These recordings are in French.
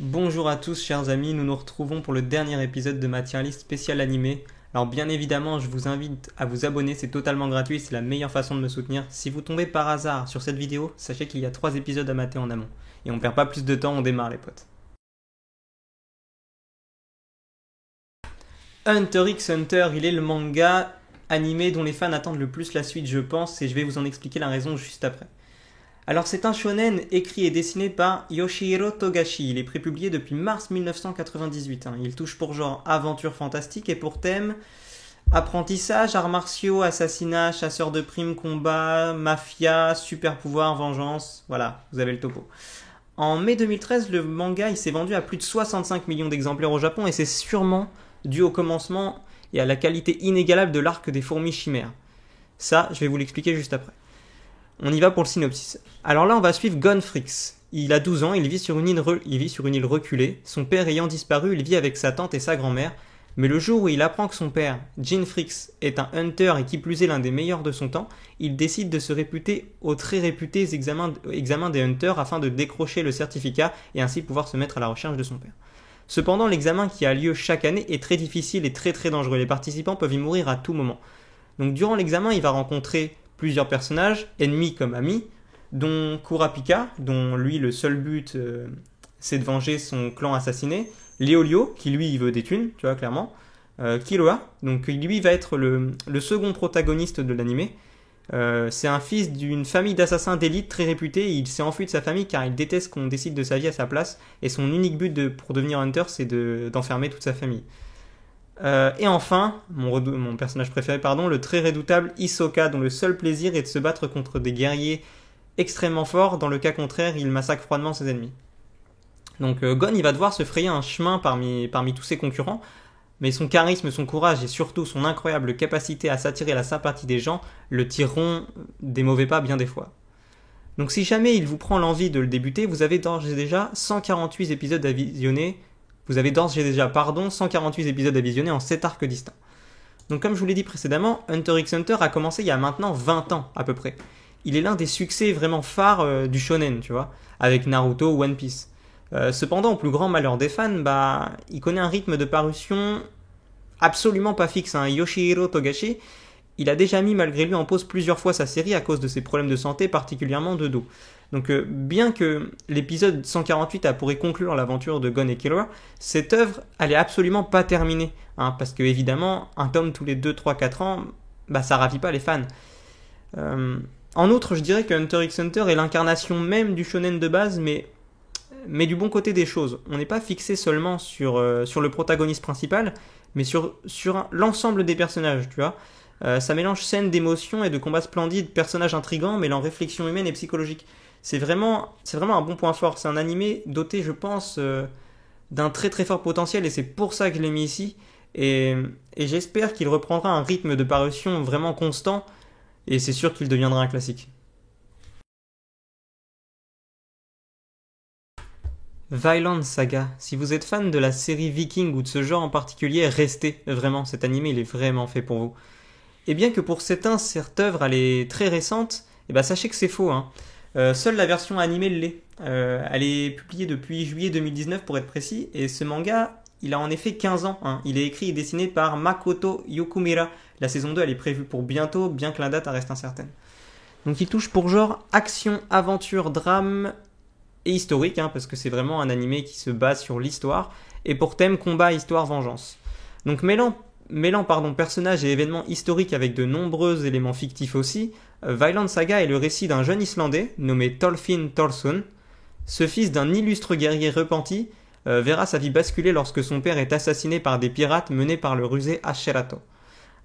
Bonjour à tous chers amis, nous nous retrouvons pour le dernier épisode de ma tier list spéciale animée. Alors bien évidemment, je vous invite à vous abonner, c'est totalement gratuit, c'est la meilleure façon de me soutenir. Si vous tombez par hasard sur cette vidéo, sachez qu'il y a 3 épisodes à mater en amont. Et on perd pas plus de temps, on démarre les potes. Hunter x Hunter, il est le manga animé dont les fans attendent le plus la suite je pense, et je vais vous en expliquer la raison juste après. Alors c'est un shonen écrit et dessiné par Yoshihiro Togashi, il est prépublié depuis mars 1998, Il touche pour genre aventure fantastique et pour thème apprentissage, arts martiaux, assassinat, chasseur de primes, combat, mafia, super pouvoir, vengeance, voilà, vous avez le topo. En mai 2013, le manga il s'est vendu à plus de 65 millions d'exemplaires au Japon et c'est sûrement dû au commencement et à la qualité inégalable de l'arc des fourmis chimères. Ça, je vais vous l'expliquer juste après. On y va pour le synopsis. Alors là, on va suivre Gon Fricks. Il a 12 ans, il vit sur une île reculée. Son père ayant disparu, il vit avec sa tante et sa grand-mère. Mais le jour où il apprend que son père, Jin Fricks, est un hunter et qui plus est l'un des meilleurs de son temps, il décide de se réputer aux très réputés examens des hunters afin de décrocher le certificat et ainsi pouvoir se mettre à la recherche de son père. Cependant, l'examen qui a lieu chaque année est très difficile et très très dangereux. Les participants peuvent y mourir à tout moment. Donc durant l'examen, il va rencontrer plusieurs personnages, ennemis comme amis, dont Kurapika, dont lui le seul but c'est de venger son clan assassiné, Leolio, qui lui il veut des thunes, tu vois clairement, Killua, donc lui va être le second protagoniste de l'animé. C'est un fils d'une famille d'assassins d'élite très réputée, il s'est enfui de sa famille car il déteste qu'on décide de sa vie à sa place, et son unique but pour devenir hunter c'est d'enfermer toute sa famille. Et enfin, mon personnage préféré, le très redoutable Hisoka, dont le seul plaisir est de se battre contre des guerriers extrêmement forts, dans le cas contraire, il massacre froidement ses ennemis. Donc Gon, il va devoir se frayer un chemin parmi tous ses concurrents, mais son charisme, son courage et surtout son incroyable capacité à s'attirer la sympathie des gens le tireront des mauvais pas bien des fois. Donc si jamais il vous prend l'envie de le débuter, vous avez d'ores et déjà 148 épisodes à visionner. Vous avez d'ores et déjà 148 épisodes à visionner en 7 arcs distincts. Donc comme je vous l'ai dit précédemment, Hunter x Hunter a commencé il y a maintenant 20 ans à peu près. Il est l'un des succès vraiment phares du shonen, tu vois, avec Naruto ou One Piece. Cependant, au plus grand malheur des fans, il connaît un rythme de parution absolument pas fixe. Yoshihiro Togashi, il a déjà mis malgré lui en pause plusieurs fois sa série à cause de ses problèmes de santé, particulièrement de dos. Donc bien que l'épisode 148 a pour conclure l'aventure de Gon et Killua, cette œuvre, elle est absolument pas terminée. Parce que évidemment, un tome tous les 2, 3, 4 ans, ça ravit pas les fans. En outre, je dirais que Hunter x Hunter est l'incarnation même du shonen de base, mais du bon côté des choses. On n'est pas fixé seulement sur le protagoniste principal, mais sur l'ensemble des personnages, tu vois. Ça mélange scènes d'émotions et de combats splendides, personnages intrigants, mêlant réflexion humaine et psychologique. C'est vraiment un bon point fort. C'est un animé doté, je pense, d'un très très fort potentiel et c'est pour ça que je l'ai mis ici. Et j'espère qu'il reprendra un rythme de parution vraiment constant et c'est sûr qu'il deviendra un classique. Vinland Saga. Si vous êtes fan de la série Viking ou de ce genre en particulier, restez. Vraiment, cet animé il est vraiment fait pour vous. Et bien que pour certains, cette œuvre elle est très récente, sachez que c'est faux. Seule la version animée l'est. Elle est publiée depuis juillet 2019 pour être précis, et ce manga, il a en effet 15 ans. Il est écrit et dessiné par Makoto Yokumura. La saison 2, elle est prévue pour bientôt, bien que la date reste incertaine. Donc il touche pour genre action, aventure, drame et historique, parce que c'est vraiment un animé qui se base sur l'histoire, et pour thème combat, histoire, vengeance. Donc mêlant personnages et événements historiques avec de nombreux éléments fictifs aussi, Vinland Saga est le récit d'un jeune Islandais nommé Thorfinn Thorson. Ce fils d'un illustre guerrier repenti verra sa vie basculer lorsque son père est assassiné par des pirates menés par le rusé Asherato.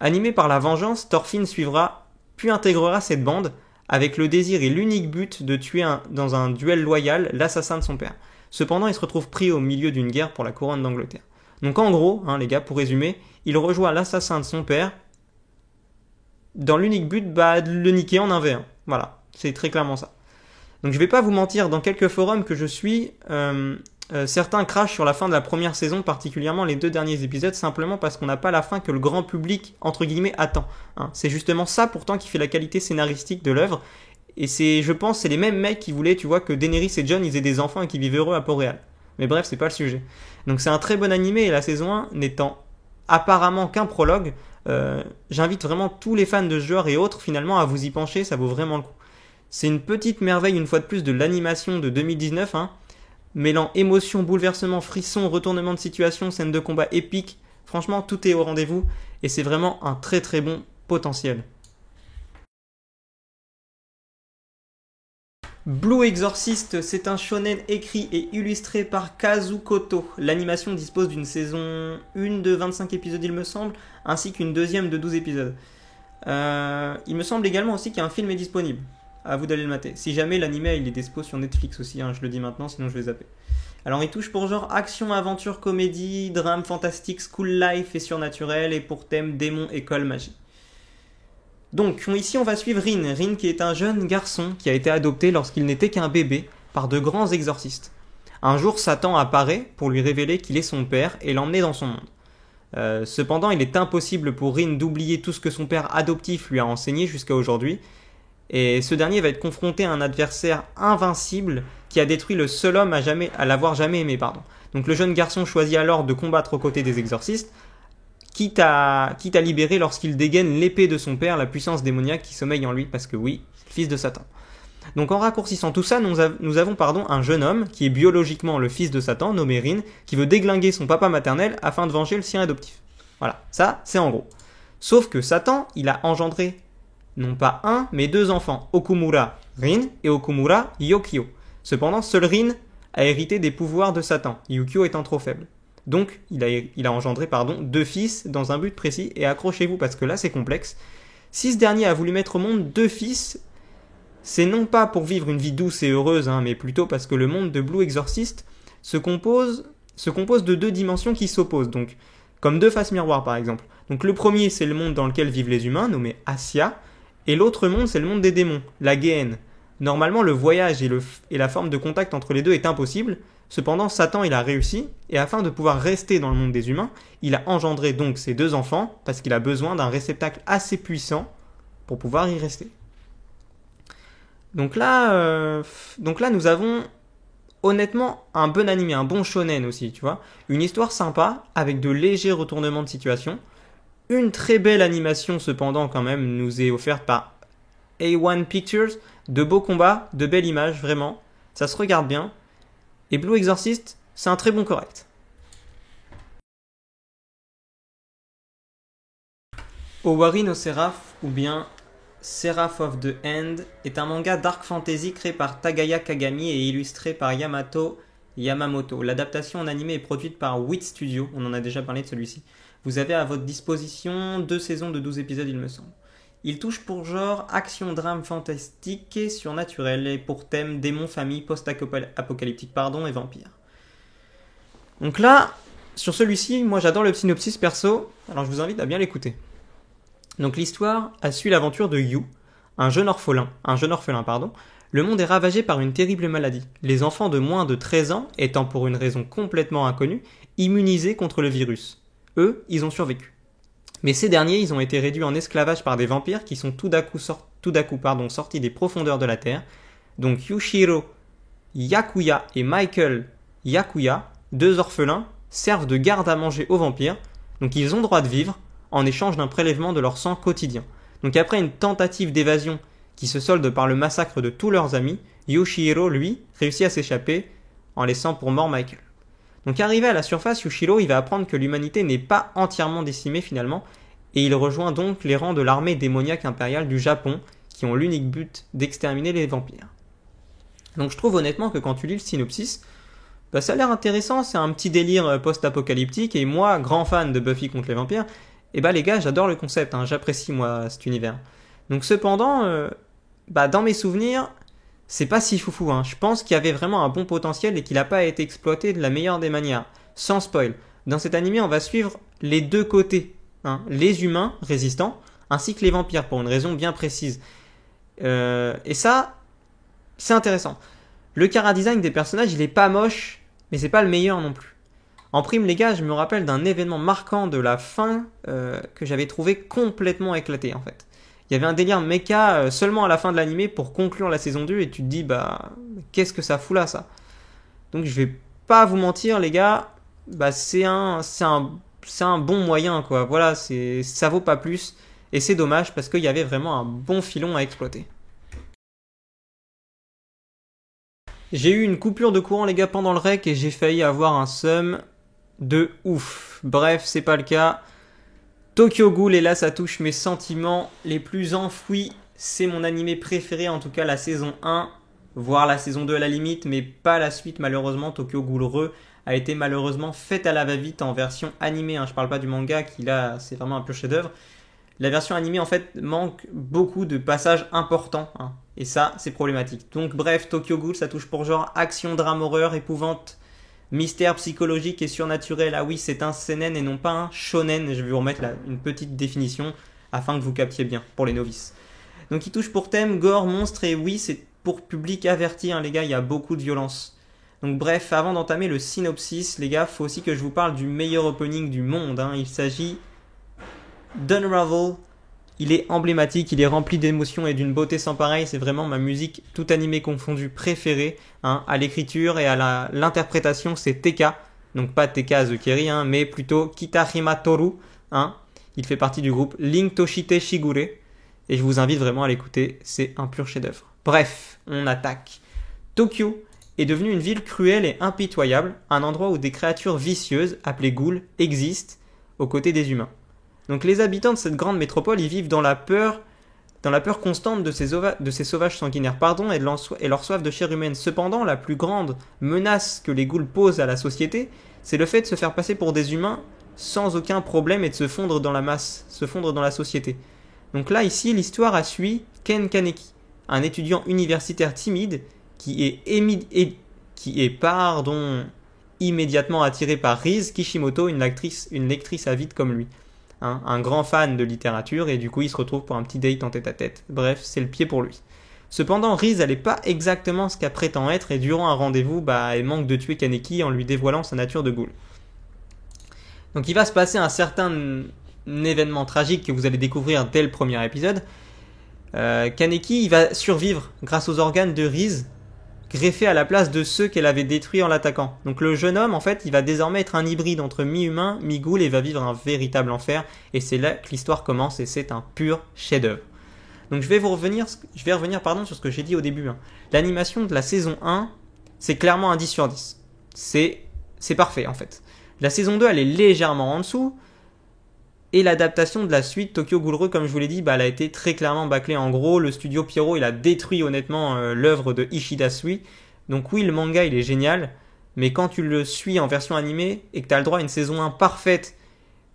Animé par la vengeance, Thorfinn suivra puis intégrera cette bande avec le désir et l'unique but de tuer dans un duel loyal l'assassin de son père. Cependant, il se retrouve pris au milieu d'une guerre pour la couronne d'Angleterre. Donc en gros, les gars, pour résumer, il rejoint l'assassin de son père dans l'unique but de le niquer en 1v1. Voilà, c'est très clairement ça. Donc je vais pas vous mentir, dans quelques forums que je suis, certains crachent sur la fin de la première saison, particulièrement les 2 derniers épisodes, simplement parce qu'on n'a pas la fin que le grand public, entre guillemets, attend. C'est justement ça pourtant qui fait la qualité scénaristique de l'œuvre, et je pense, c'est les mêmes mecs qui voulaient, tu vois, que Daenerys et Jon, ils aient des enfants et qu'ils vivent heureux à Port-Réal. Mais bref, c'est pas le sujet. Donc c'est un très bon animé et la saison 1 n'étant apparemment qu'un prologue, j'invite vraiment tous les fans de ce genre et autres finalement à vous y pencher, ça vaut vraiment le coup. C'est une petite merveille une fois de plus de l'animation de 2019, hein, mêlant émotion, bouleversement, frisson, retournement de situation, scène de combat épique. Franchement, tout est au rendez-vous et c'est vraiment un très très bon potentiel. Blue Exorcist, c'est un shonen écrit et illustré par Kazu Koto. L'animation dispose d'une saison 1 de 25 épisodes il me semble, ainsi qu'une deuxième de 12 épisodes. Il me semble également aussi qu'un film est disponible. À vous d'aller le mater. Si jamais l'anime il est dispo sur Netflix aussi, hein, je le dis maintenant, sinon je vais zapper. Alors il touche pour genre action, aventure, comédie, drame, fantastique, school life et surnaturel, et pour thème démon, école, magie. Donc ici on va suivre Rin. Rin qui est un jeune garçon qui a été adopté lorsqu'il n'était qu'un bébé par de grands exorcistes. Un jour Satan apparaît pour lui révéler qu'il est son père et l'emmener dans son monde. Cependant il est impossible pour Rin d'oublier tout ce que son père adoptif lui a enseigné jusqu'à aujourd'hui. Et ce dernier va être confronté à un adversaire invincible qui a détruit le seul homme à l'avoir jamais aimé. Donc le jeune garçon choisit alors de combattre aux côtés des exorcistes, quitte à libérer lorsqu'il dégaine l'épée de son père, la puissance démoniaque qui sommeille en lui, parce que oui, c'est le fils de Satan. Donc en raccourcissant tout ça, nous avons un jeune homme qui est biologiquement le fils de Satan, nommé Rin, qui veut déglinguer son papa maternel afin de venger le sien adoptif. Voilà, ça c'est en gros. Sauf que Satan, il a engendré non pas un, mais deux enfants, Okumura Rin et Okumura Yukio. Cependant, seul Rin a hérité des pouvoirs de Satan, Yukio étant trop faible. Donc, il a engendré deux fils dans un but précis, et accrochez-vous parce que là c'est complexe. Si ce dernier a voulu mettre au monde deux fils, c'est non pas pour vivre une vie douce et heureuse, hein, mais plutôt parce que le monde de Blue Exorcist se compose de deux dimensions qui s'opposent, donc comme deux faces miroirs par exemple. Donc le premier c'est le monde dans lequel vivent les humains, nommé Asya, et l'autre monde, c'est le monde des démons, la Géhenne. Normalement, le voyage et la forme de contact entre les deux est impossible. Cependant, Satan, il a réussi, et afin de pouvoir rester dans le monde des humains, il a engendré donc ses deux enfants, parce qu'il a besoin d'un réceptacle assez puissant pour pouvoir y rester. Donc là, nous avons honnêtement un bon animé, un bon shonen aussi, tu vois. Une histoire sympa, avec de légers retournements de situation. Une très belle animation cependant quand même nous est offerte par A1 Pictures, de beaux combats, de belles images, vraiment, ça se regarde bien. Et Blue Exorcist, c'est un très bon correct. Owari no Seraph, ou bien Seraph of the End, est un manga dark fantasy créé par Tagaya Kagami et illustré par Yamamoto. L'adaptation en animé est produite par Wit Studio, on en a déjà parlé de celui-ci. Vous avez à votre disposition 2 saisons de 12 épisodes, il me semble. Il touche pour genre action, drame, fantastique et surnaturel, et pour thème démons, famille, post-apocalyptique, et vampires. Donc là, sur celui-ci, moi j'adore le synopsis perso, alors je vous invite à bien l'écouter. Donc l'histoire a suivi l'aventure de Yu, un jeune orphelin. Le monde est ravagé par une terrible maladie. Les enfants de moins de 13 ans étant pour une raison complètement inconnue, immunisés contre le virus. Eux, ils ont survécu. Mais ces derniers, ils ont été réduits en esclavage par des vampires qui sont tout d'un coup sortis des profondeurs de la Terre. Donc Yushiro Yakuya et Michael Yakuya, deux orphelins, servent de garde à manger aux vampires. Donc ils ont droit de vivre en échange d'un prélèvement de leur sang quotidien. Donc après une tentative d'évasion qui se solde par le massacre de tous leurs amis, Yushiro, lui, réussit à s'échapper en laissant pour mort Michael. Donc arrivé à la surface, Yushiro il va apprendre que l'humanité n'est pas entièrement décimée finalement, et il rejoint donc les rangs de l'armée démoniaque impériale du Japon, qui ont l'unique but d'exterminer les vampires. Donc je trouve honnêtement que quand tu lis le synopsis, ça a l'air intéressant, c'est un petit délire post-apocalyptique, et moi, grand fan de Buffy contre les vampires, les gars, j'adore le concept, hein, j'apprécie moi cet univers. Donc cependant, dans mes souvenirs, c'est pas si foufou, hein. Je pense qu'il y avait vraiment un bon potentiel et qu'il n'a pas été exploité de la meilleure des manières. Sans spoil. Dans cet animé, on va suivre les deux côtés, hein, les humains résistants, ainsi que les vampires, pour une raison bien précise. Et ça, c'est intéressant. Le chara-design des personnages, il est pas moche, mais c'est pas le meilleur non plus. En prime, les gars, je me rappelle d'un événement marquant de la fin que j'avais trouvé complètement éclaté, en fait. Il y avait un délire mecha seulement à la fin de l'animé pour conclure la saison 2 et tu te dis, qu'est-ce que ça fout là, ça? Donc je vais pas vous mentir les gars, bah c'est un bon moyen quoi. Voilà, ça vaut pas plus et c'est dommage parce qu'il y avait vraiment un bon filon à exploiter. J'ai eu une coupure de courant les gars pendant le rec et j'ai failli avoir un seum de ouf. Bref, c'est pas le cas. Tokyo Ghoul, et là ça touche mes sentiments les plus enfouis. C'est mon animé préféré, en tout cas la saison 1, voire la saison 2 à la limite, mais pas la suite malheureusement. Tokyo Ghoul Re a été malheureusement faite à la va-vite en version animée. Je parle pas du manga qui là c'est vraiment un pur chef-d'œuvre. La version animée en fait manque beaucoup de passages importants. Et ça c'est problématique. Donc bref, Tokyo Ghoul ça touche pour genre action, drame, horreur, épouvante, mystère psychologique et surnaturel. Ah oui, c'est un seinen et non pas un shonen. Je vais vous remettre là une petite définition afin que vous captiez bien pour les novices. Donc il touche pour thème gore, monstre et oui, c'est pour public averti les gars, il y a beaucoup de violence. Donc bref, avant d'entamer le synopsis, les gars, faut aussi que je vous parle du meilleur opening du monde. Il s'agit d'Unravel. Il est emblématique, il est rempli d'émotions et d'une beauté sans pareil. C'est vraiment ma musique tout animée confondue préférée. À l'écriture et à l'interprétation, c'est Teka. Donc pas Teka Azukeri, mais plutôt Kitahima Toru. Il fait partie du groupe Link Toshite Shigure. Et je vous invite vraiment à l'écouter, c'est un pur chef-d'œuvre. Bref, on attaque. Tokyo est devenue une ville cruelle et impitoyable, un endroit où des créatures vicieuses, appelées ghouls, existent aux côtés des humains. Donc les habitants de cette grande métropole y vivent dans la peur constante de ces sauvages sanguinaires et leur soif de chair humaine. Cependant, la plus grande menace que les ghouls posent à la société, c'est le fait de se faire passer pour des humains sans aucun problème et de se fondre dans la masse, se fondre dans la société. Donc là, ici, l'histoire a suivi Ken Kaneki, un étudiant universitaire timide qui est immédiatement attiré par Riz Kishimoto, une lectrice avide comme lui. Un grand fan de littérature et du coup il se retrouve pour un petit date en tête-à-tête. Bref, c'est le pied pour lui. Cependant, Riz elle n'est pas exactement ce qu'elle prétend être et durant un rendez-vous, elle manque de tuer Kaneki en lui dévoilant sa nature de ghoul. Donc il va se passer un certain événement tragique que vous allez découvrir dès le premier épisode. Kaneki il va survivre grâce aux organes de Riz greffés à la place de ceux qu'elle avait détruits en l'attaquant. Donc le jeune homme en fait il va désormais être un hybride entre mi-humain, mi-ghoul et va vivre un véritable enfer et c'est là que l'histoire commence et c'est un pur chef-d'œuvre. Donc je vais revenir sur ce que j'ai dit au début. L'animation de la saison 1 c'est clairement un 10 sur 10. C'est parfait en fait. La saison 2 elle est légèrement en dessous. Et l'adaptation de la suite, Tokyo Ghoul Re, comme je vous l'ai dit, elle a été très clairement bâclée. En gros, le studio Pierrot, il a détruit honnêtement l'œuvre de Ishida Sui. Donc oui, le manga, il est génial. Mais quand tu le suis en version animée et que tu as le droit à une saison 1 parfaite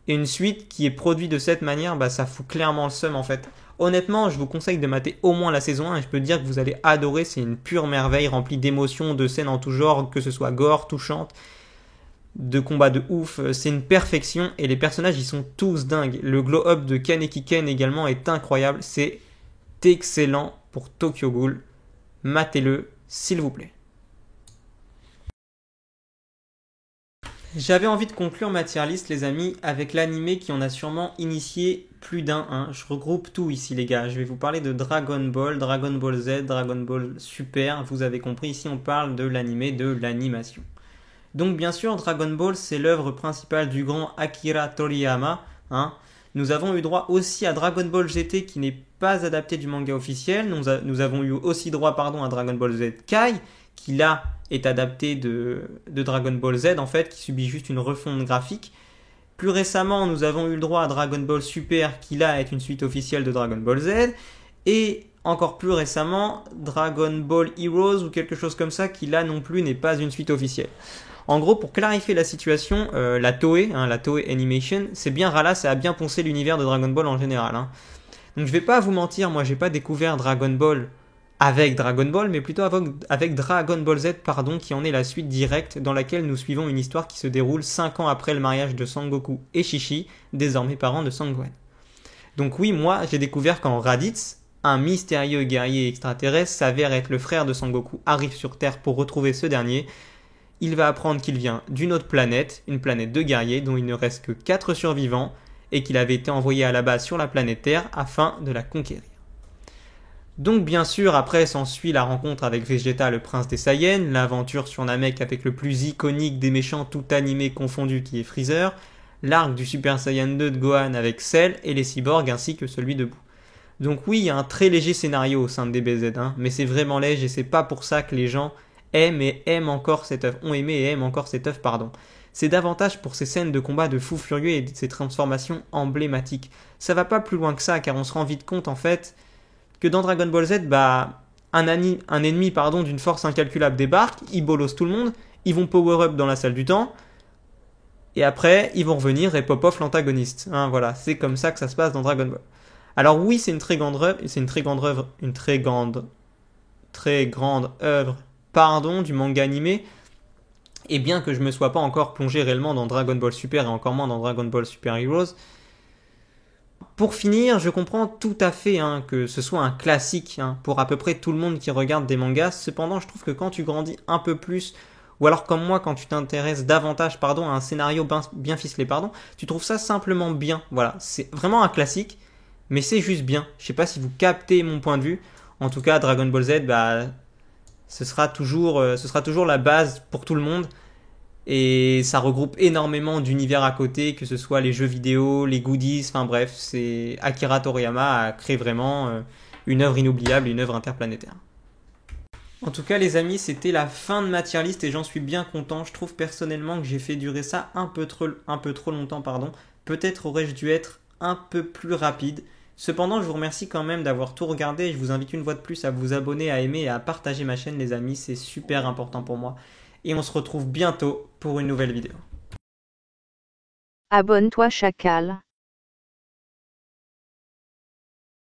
et une suite qui est produite de cette manière, ça fout clairement le seum en fait. Honnêtement, je vous conseille de mater au moins la saison 1 et je peux te dire que vous allez adorer. C'est une pure merveille remplie d'émotions, de scènes en tout genre, que ce soit gore, touchante, de combats de ouf, c'est une perfection et les personnages ils sont tous dingues. Le glow-up de Kaneki Ken également est incroyable, c'est excellent pour Tokyo Ghoul. Matez-le s'il vous plaît. J'avais envie de conclure ma tier list les amis avec l'animé qui en a sûrement initié plus d'un. Je regroupe tout ici les gars, je vais vous parler de Dragon Ball, Dragon Ball Z, Dragon Ball Super, vous avez compris, ici on parle de l'animé, de l'animation. Donc bien sûr, Dragon Ball, c'est l'œuvre principale du grand Akira Toriyama. Nous avons eu droit aussi à Dragon Ball GT qui n'est pas adapté du manga officiel. Nous avons eu aussi droit à Dragon Ball Z Kai qui là est adapté de Dragon Ball Z en fait, qui subit juste une refonte graphique. Plus récemment, nous avons eu le droit à Dragon Ball Super qui là est une suite officielle de Dragon Ball Z. Et encore plus récemment, Dragon Ball Heroes ou quelque chose comme ça qui là non plus n'est pas une suite officielle. En gros, pour clarifier la situation, la Toei Animation, c'est bien ralasse et a bien poncé l'univers de Dragon Ball en général. Donc je vais pas vous mentir, moi j'ai pas découvert Dragon Ball avec Dragon Ball, mais plutôt avec Dragon Ball Z, qui en est la suite directe dans laquelle nous suivons une histoire qui se déroule 5 ans après le mariage de Sangoku et Shishi, désormais parents de Sangwan. Donc oui, moi j'ai découvert quand Raditz, un mystérieux guerrier extraterrestre, s'avère être le frère de Sangoku, arrive sur Terre pour retrouver ce dernier. Il va apprendre qu'il vient d'une autre planète, une planète de guerriers dont il ne reste que 4 survivants et qu'il avait été envoyé à la base sur la planète Terre afin de la conquérir. Donc bien sûr, après s'ensuit la rencontre avec Vegeta, le prince des Saiyans, l'aventure sur Namek avec le plus iconique des méchants tout animé confondu qui est Freezer, l'arc du Super Saiyan 2 de Gohan avec Cell et les cyborgs ainsi que celui de Boo. Donc oui, il y a un très léger scénario au sein de DBZ, hein, mais c'est vraiment léger et c'est pas pour ça que les gens aiment et aiment encore cette œuvre, ont aimé et aiment encore cette œuvre, pardon. C'est davantage pour ces scènes de combat de fou furieux et ces transformations emblématiques. Ça va pas plus loin que ça, car on se rend vite compte en fait que dans Dragon Ball Z, un ennemi d'une force incalculable débarque, il bolosse tout le monde, ils vont power-up dans la salle du temps, et après, ils vont revenir et pop-off l'antagoniste. Hein, voilà, c'est comme ça que ça se passe dans Dragon Ball. Alors oui, c'est une très grande œuvre, très grande œuvre, du manga animé. Et bien que je me sois pas encore plongé réellement dans Dragon Ball Super et encore moins dans Dragon Ball Super Heroes, pour finir, je comprends tout à fait hein, que ce soit un classique hein, pour à peu près tout le monde qui regarde des mangas. Cependant, je trouve que quand tu grandis un peu plus, ou alors comme moi, quand tu t'intéresses davantage à un scénario bien ficelé, tu trouves ça simplement bien. Voilà, c'est vraiment un classique, mais c'est juste bien. Je sais pas si vous captez mon point de vue. En tout cas, Dragon Ball Z, ce sera toujours la base pour tout le monde. Et ça regroupe énormément d'univers à côté, que ce soit les jeux vidéo, les goodies, enfin bref, c'est Akira Toriyama a créé vraiment une œuvre inoubliable, une œuvre interplanétaire. En tout cas les amis, c'était la fin de ma tier list et j'en suis bien content. Je trouve personnellement que j'ai fait durer ça un peu trop longtemps, pardon. Peut-être aurais-je dû être un peu plus rapide. Cependant, je vous remercie quand même d'avoir tout regardé. Je vous invite une fois de plus à vous abonner, à aimer et à partager ma chaîne les amis, c'est super important pour moi. Et on se retrouve bientôt pour une nouvelle vidéo. Abonne-toi Chacal.